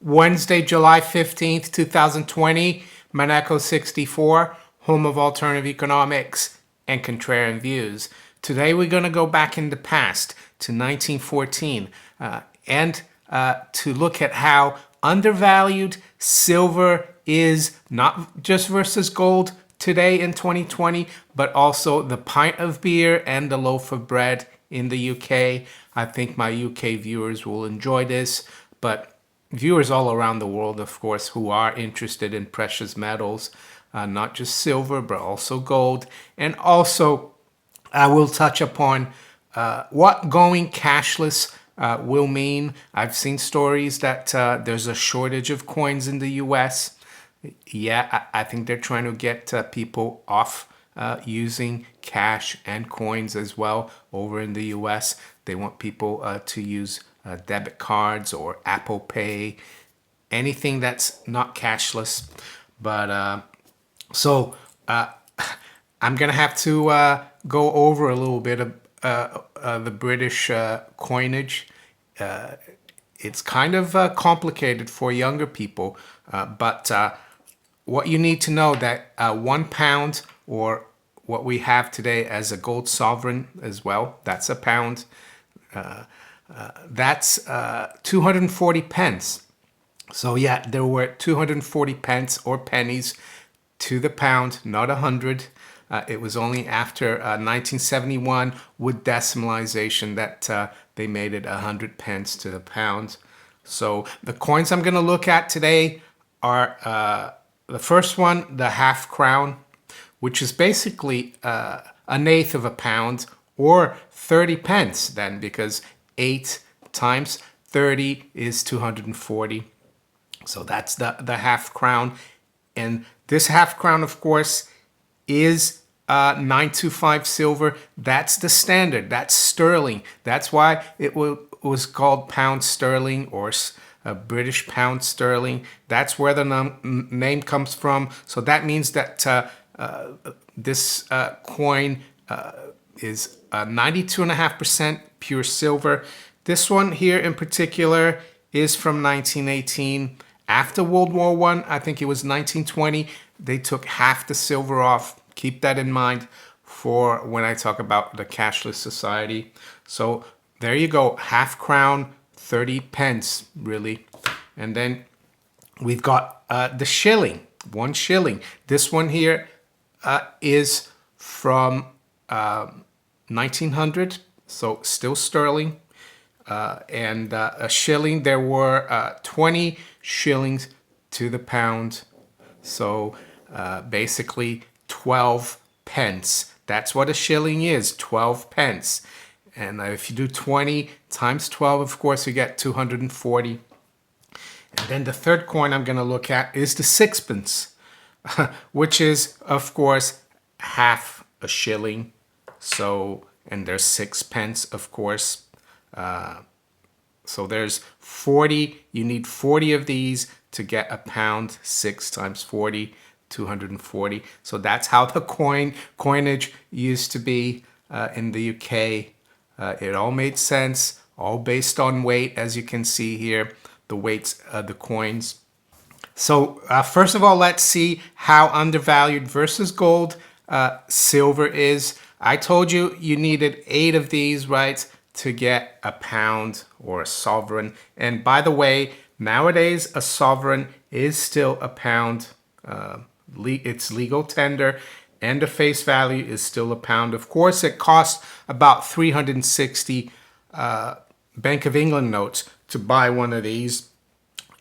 Wednesday, July 15th, 2020, Maneco 64, home of alternative economics and contrarian views. Today we're going to go back in the past to 1914 and to look at how undervalued silver is, not just versus gold today in 2020, but also the pint of beer and the loaf of bread in the UK. I think my UK viewers will enjoy this, but viewers all around the world, of course, who are interested in precious metals, not just silver, but also gold. And also, I will touch upon what going cashless will mean. I've seen stories that there's a shortage of coins in the US. Yeah, I think they're trying to get people off using cash and coins as well over in the US. They want people to use debit cards or Apple Pay, anything that's not cashless. But I'm gonna have to go over a little bit of the British coinage. It's kind of complicated for younger people, but what you need to know that £1, or what we have today as a gold sovereign as well, that's a pound. That's 240 pence. So yeah, there were 240 pence or pennies to the pound, not 100. It was only after 1971 with decimalization that they made it 100 pence to the pound. So the coins I'm going to look at today are the first one, the half crown, which is basically an eighth of a pound, or 30 pence then, because 8 times 30 is 240. So that's the half crown. And this half crown, of course, is 925 silver. That's the standard. That's sterling. That's why it was called pound sterling, or British pound sterling. That's where the name comes from. So that means that this coin is 92.5% pure silver. This one here in particular is from 1918. After World War I think it was 1920, they took half the silver off. Keep that in mind for when I talk about the cashless society. So there you go, half crown, 30 pence, really. And then we've got the shilling, 1 shilling. This one here is from 1900, so still sterling. And a shilling, there were 20 shillings to the pound. So basically 12 pence. That's what a shilling is, 12 pence. And if you do 20 times 12, of course, you get 240. And then the third coin I'm going to look at is the sixpence, which is, of course, half a shilling. So, and there's 6 pence, of course. So there's 40. You need 40 of these to get a pound. 6 times 40, 240. So that's how the coinage used to be in the UK. It all made sense, all based on weight, as you can see here, the weights of the coins. So first of all, let's see how undervalued versus gold silver is. I told you needed 8 of these, right, to get a pound or a sovereign. And by the way, nowadays a sovereign is still a pound. It's legal tender, and the face value is still a pound. Of course, it costs about 360 Bank of England notes to buy one of these.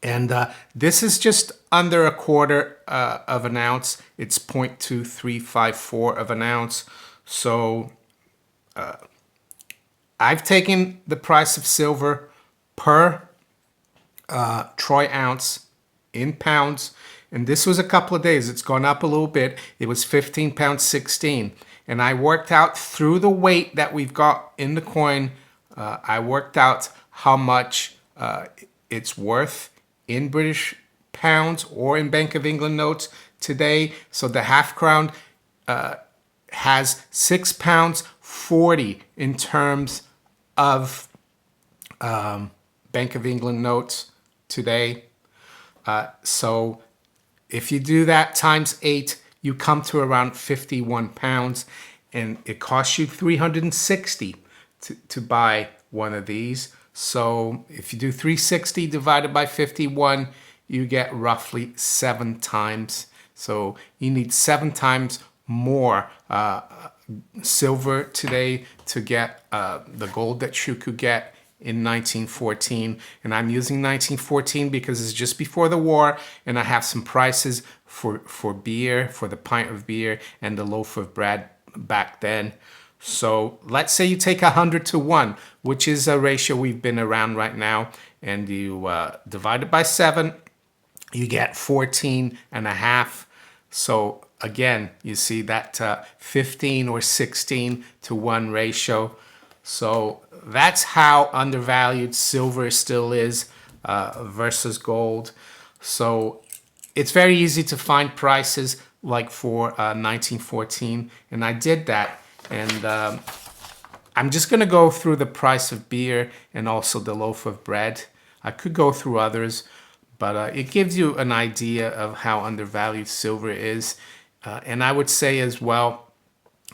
And this is just under a quarter of an ounce. It's 0.2354 of an ounce. So I've taken the price of silver per troy ounce in pounds. And this was a couple of days. It's gone up a little bit. It was £15.16. And I worked out through the weight that we've got in the coin. I worked out how much it's worth in British pounds or in Bank of England notes today. So the half crown has £6.40 in terms of Bank of England notes today. So if you do that times 8, you come to around 51 pounds, and it costs you 360 to buy one of these. So if you do 360 divided by 51, you get roughly 7 times. So you need 7 times more silver today to get the gold that you could get in 1914. And I'm using 1914 because it's just before the war, and I have some prices for beer, for the pint of beer and the loaf of bread back then. So let's say you take 100 to 1, which is a ratio we've been around right now, and you divide it by 7, you get 14 and a half. So again, you see that 15 or 16 to 1 ratio. So that's how undervalued silver still is versus gold. So it's very easy to find prices like for 1914, and I did that. And I'm just going to go through the price of beer and also the loaf of bread. I could go through others, but it gives you an idea of how undervalued silver is. And I would say as well,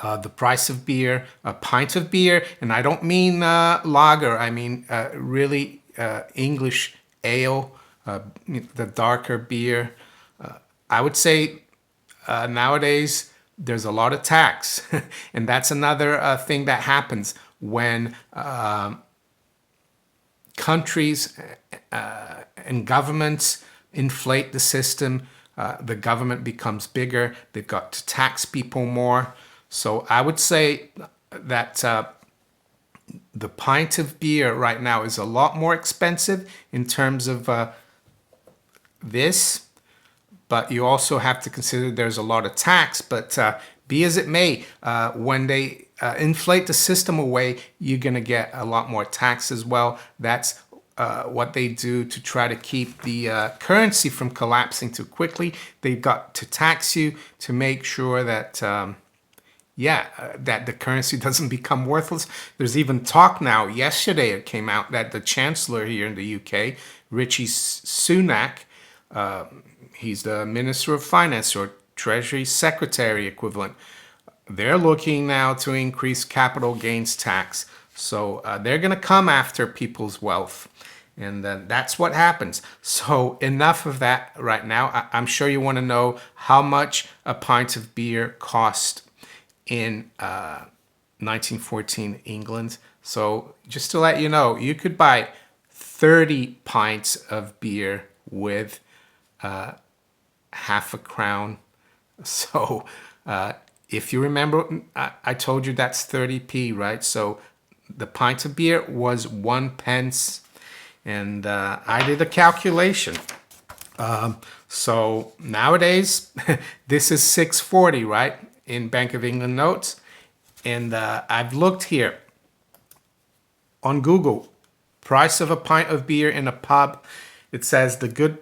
the price of beer, a pint of beer, and I don't mean lager, I mean really English ale, the darker beer. I would say nowadays there's a lot of tax, and that's another thing that happens when countries and governments inflate the system. The government becomes bigger. They've got to tax people more. So I would say that the pint of beer right now is a lot more expensive in terms of this, but you also have to consider there's a lot of tax. But be as it may, when they inflate the system away, you're going to get a lot more tax as well. That's what they do to try to keep the currency from collapsing too quickly. They've got to tax you to make sure that that the currency doesn't become worthless. There's even talk now, yesterday it came out, that the Chancellor here in the UK, Rishi Sunak, he's the Minister of Finance or Treasury Secretary equivalent, they're looking now to increase capital gains tax. So they're going to come after people's wealth. And that's what happens. So enough of that right now. I'm sure you want to know how much a pint of beer cost in 1914 England. So just to let you know, you could buy 30 pints of beer with half a crown. So if you remember, I told you that's 30p, right? So the pint of beer was 1 pence. And I did a calculation. So nowadays, this is 6.40, right? In Bank of England notes. And I've looked here on Google, price of a pint of beer in a pub. It says the Good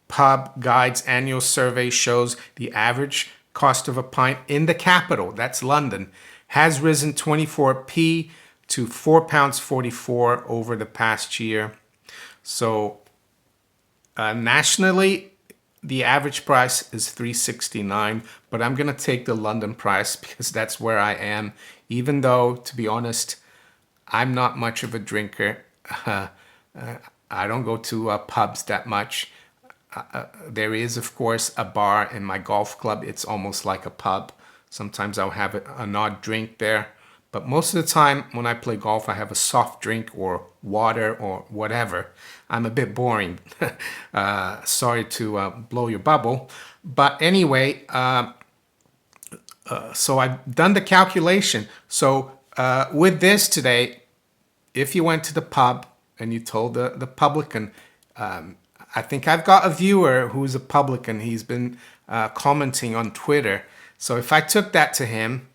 Pub Guide's annual survey shows the average cost of a pint in the capital, that's London, has risen 24p to £4.44 over the past year. So nationally, the average price is $3.69, but I'm gonna take the London price because that's where I am. Even though, to be honest, I'm not much of a drinker. I don't go to pubs that much. There is, of course, a bar in my golf club. It's almost like a pub. Sometimes I'll have an odd drink there. But most of the time when I play golf, I have a soft drink or water or whatever. I'm a bit boring. Sorry to blow your bubble. But anyway, so I've done the calculation. So with this today, if you went to the pub and you told the publican, I think I've got a viewer who's a publican. He's been commenting on Twitter. So if I took that to him,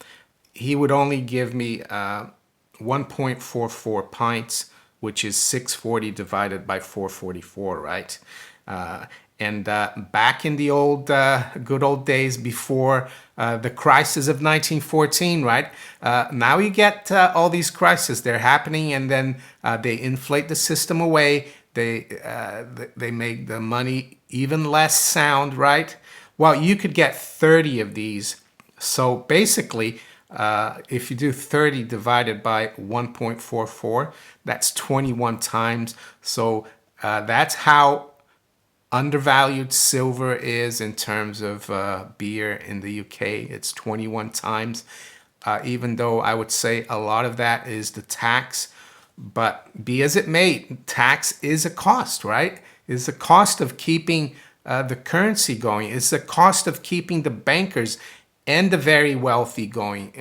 he would only give me 1.44 pints, which is 640 divided by 444, right? And back in the good old days before the crisis of 1914, right? Now you get all these crises. They're happening, and then they inflate the system away. they make the money even less sound, right? Well, you could get 30 of these. So basically, if you do 30 divided by 1.44, that's 21 times. So that's how undervalued silver is in terms of beer in the UK. It's 21 times, even though I would say a lot of that is the tax. But be as it may, tax is a cost, right? It's the cost of keeping the currency going. It's the cost of keeping the bankers and the very wealthy going.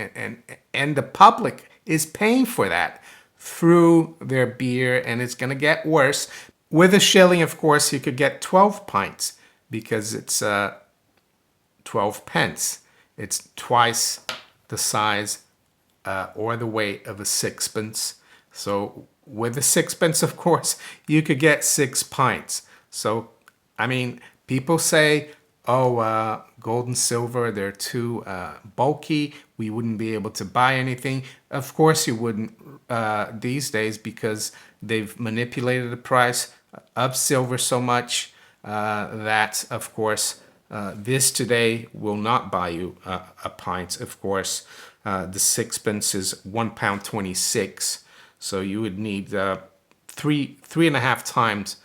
And the public is paying for that through their beer, and it's going to get worse. With a shilling, of course, you could get 12 pints because it's 12 pence. It's twice the size or the weight of a sixpence. So with a sixpence, of course, you could get 6 pints. So, I mean, people say, oh, gold and silver, they're too bulky. We wouldn't be able to buy anything. Of course you wouldn't these days, because they've manipulated the price of silver so much that, of course, this today will not buy you a pint. Of course, the sixpence is £1.26. So you would need three and a half times,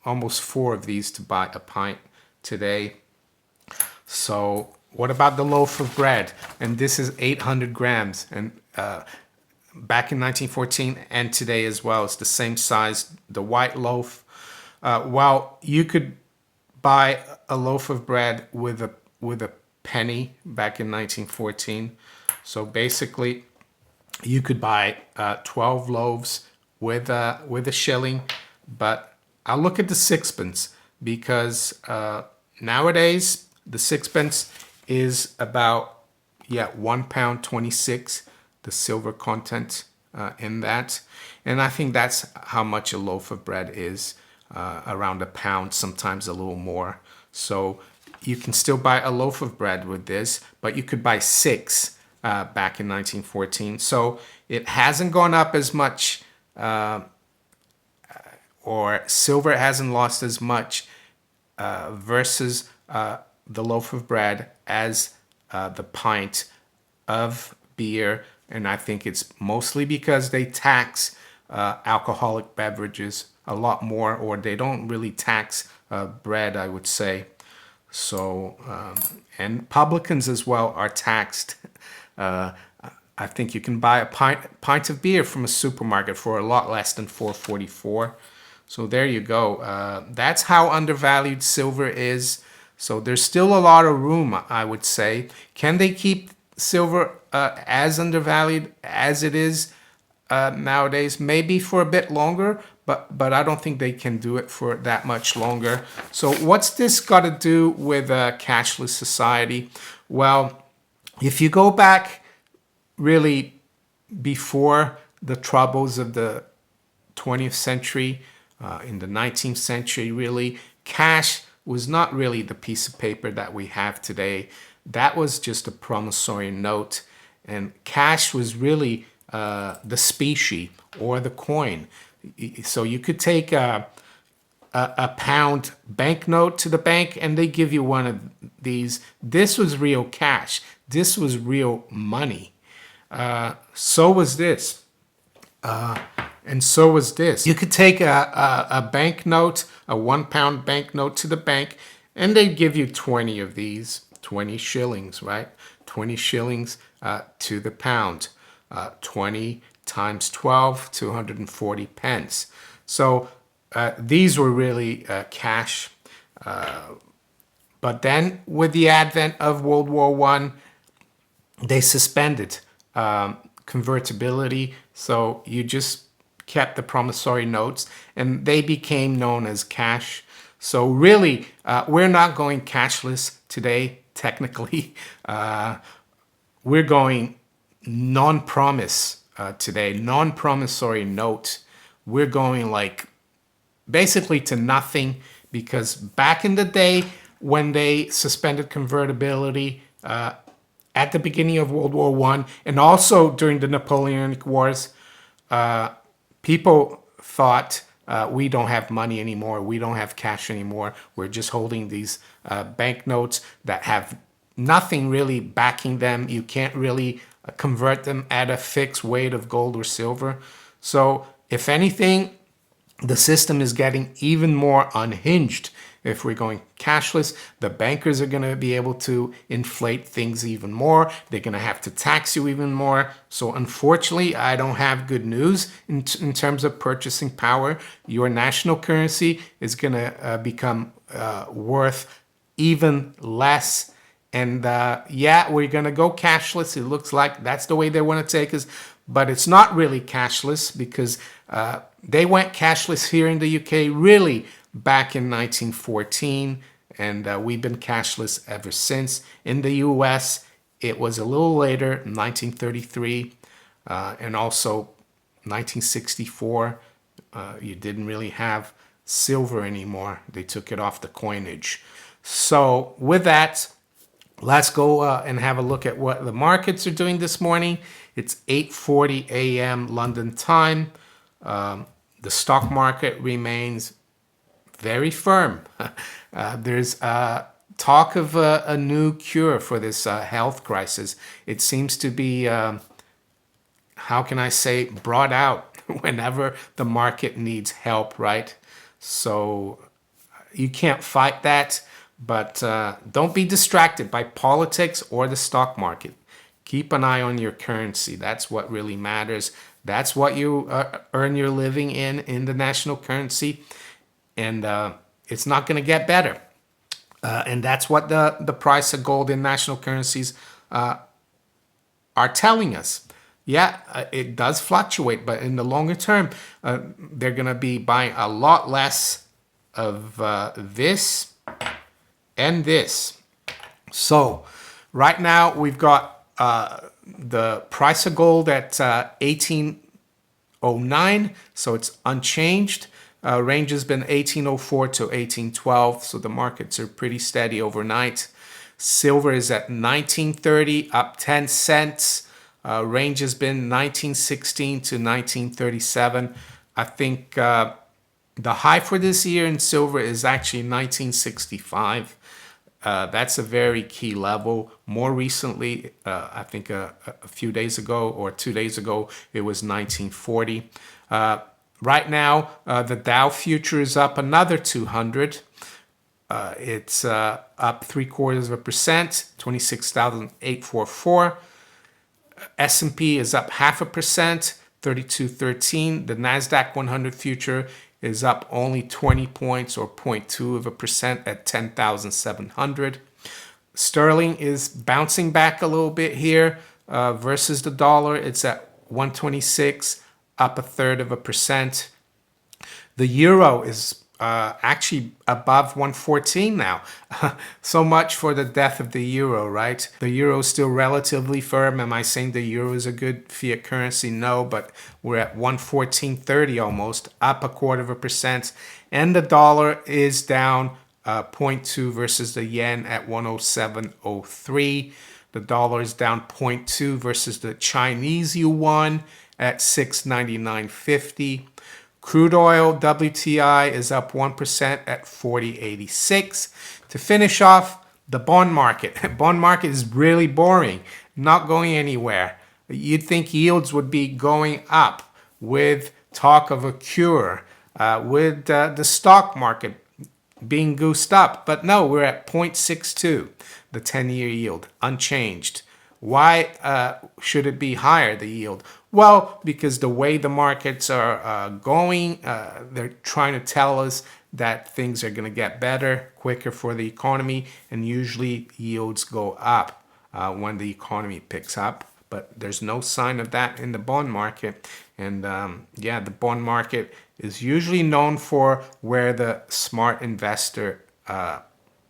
almost 4 of these to buy a pint today. So what about the loaf of bread? And this is 800 grams. And back in 1914 and today as well, it's the same size, the white loaf. Well, you could buy a loaf of bread with a penny back in 1914. So basically, you could buy 12 loaves with a shilling. But I'll look at the sixpence, because nowadays the sixpence is about £1.26, the silver content in that. And I think that's how much a loaf of bread is, around £1, sometimes a little more. So you can still buy a loaf of bread with this, but you could buy 6 back in 1914. So it hasn't gone up as much, or silver hasn't lost as much versus the loaf of bread as the pint of beer. And I think it's mostly because they tax alcoholic beverages a lot more, or they don't really tax bread, I would say. So, and publicans as well are taxed. I think you can buy a pint of beer from a supermarket for a lot less than $4.44. So there you go. That's how undervalued silver is. So there's still a lot of room, I would say. Can they keep silver as undervalued as it is nowadays? Maybe for a bit longer, but I don't think they can do it for that much longer. So what's this got to do with a cashless society? Well, if you go back really before the troubles of the 20th century, in the 19th century, really, cash was not really the piece of paper that we have today. That was just a promissory note. And cash was really the specie or the coin. So you could take a pound banknote to the bank and they give you one of these. This was real cash. This was real money. So was this. And so was this. You could take a banknote, a £1 banknote to the bank, and they'd give you 20 of these, 20 shillings, right? 20 shillings to the pound. 20 times 12, 240 pence. So these were really cash. But then with the advent of World War I, they suspended convertibility. So you just kept the promissory notes and they became known as cash. So really, we're not going cashless today, technically. We're going non-promise today, non-promissory note. We're going like basically to nothing, because back in the day when they suspended convertibility at the beginning of World War I and also during the Napoleonic Wars, people thought we don't have money anymore. We don't have cash anymore. We're just holding these banknotes that have nothing really backing them. You can't really convert them at a fixed weight of gold or silver. So if anything, the system is getting even more unhinged. If we're going cashless, the bankers are going to be able to inflate things even more. They're going to have to tax you even more. So unfortunately, I don't have good news in terms of purchasing power. Your national currency is going to become worth even less. And yeah, we're going to go cashless. It looks like that's the way they want to take us. But it's not really cashless because they went cashless here in the UK really back in 1914. And we've been cashless ever since. In the US, it was a little later, 1933, and also 1964. You didn't really have silver anymore. They took it off the coinage. So with that, let's go and have a look at what the markets are doing this morning. It's 8:40 a.m. London time. The stock market remains very firm. There's talk of a new cure for this health crisis. It seems to be, how can I say, brought out whenever the market needs help, right? So you can't fight that, but don't be distracted by politics or the stock market. Keep an eye on your currency. That's what really matters. That's what you earn your living in the national currency. And it's not going to get better. And that's what the price of gold in national currencies are telling us. Yeah, it does fluctuate, but in the longer term, they're going to be buying a lot less of this and this. So right now we've got the price of gold at 1809, so it's unchanged. Range has been 1804 to 1812, so the markets are pretty steady overnight. Silver is at 1930, up 10 cents. Range has been 1916 to 1937. I think the high for this year in silver is actually 1965. That's a very key level. More recently, I think a few days ago or 2 days ago, it was 1940. Right now, the Dow future is up another 200. It's up 0.75%, 26,844. S&P is up 0.5%, 3213. The Nasdaq 100 future is up only 20 points or 0.2% at 10,700. Sterling is bouncing back a little bit here versus the dollar. It's at 126, up 0.33%. The euro is actually above 114 now. So much for the death of the euro, right? The euro is still relatively firm. Am I saying the euro is a good fiat currency? No, but we're at 114.30 almost, up 0.25%. And the dollar is down 0.2 versus the yen at 107.03. The dollar is down 0.2 versus the Chinese yuan at 699.50. Crude oil WTI is up 1% at 40.86. To finish off, the bond market. Bond market is really boring, not going anywhere. You'd think yields would be going up with talk of a cure, with the stock market being goosed up. But no, we're at 0.62, the 10-year yield, unchanged. Why should it be higher, the yield? Well, because the way the markets are going, they're trying to tell us that things are going to get better, quicker for the economy, and usually yields go up when the economy picks up. But there's no sign of that in the bond market. And yeah, the bond market is usually known for where the smart investor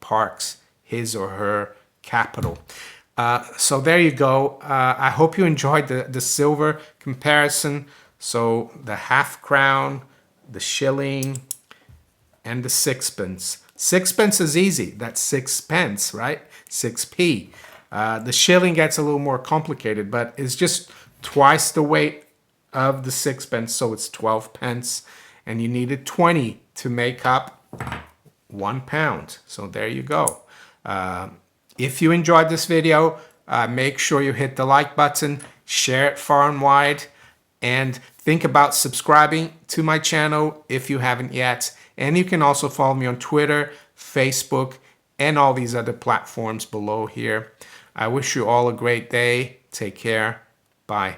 parks his or her capital. So there you go. I hope you enjoyed the silver comparison. So the half crown, the shilling, and the sixpence. Sixpence is easy. That's 6 pence, right? 6p. The shilling gets a little more complicated, but it's just twice the weight of the sixpence, so it's 12 pence. and you needed 20 to make up 1 pound. So there you go. If you enjoyed this video, make sure you hit the like button, share it far and wide, and think about subscribing to my channel if you haven't yet. And you can also follow me on Twitter, Facebook, and all these other platforms below here. I wish you all a great day. Take care. Bye.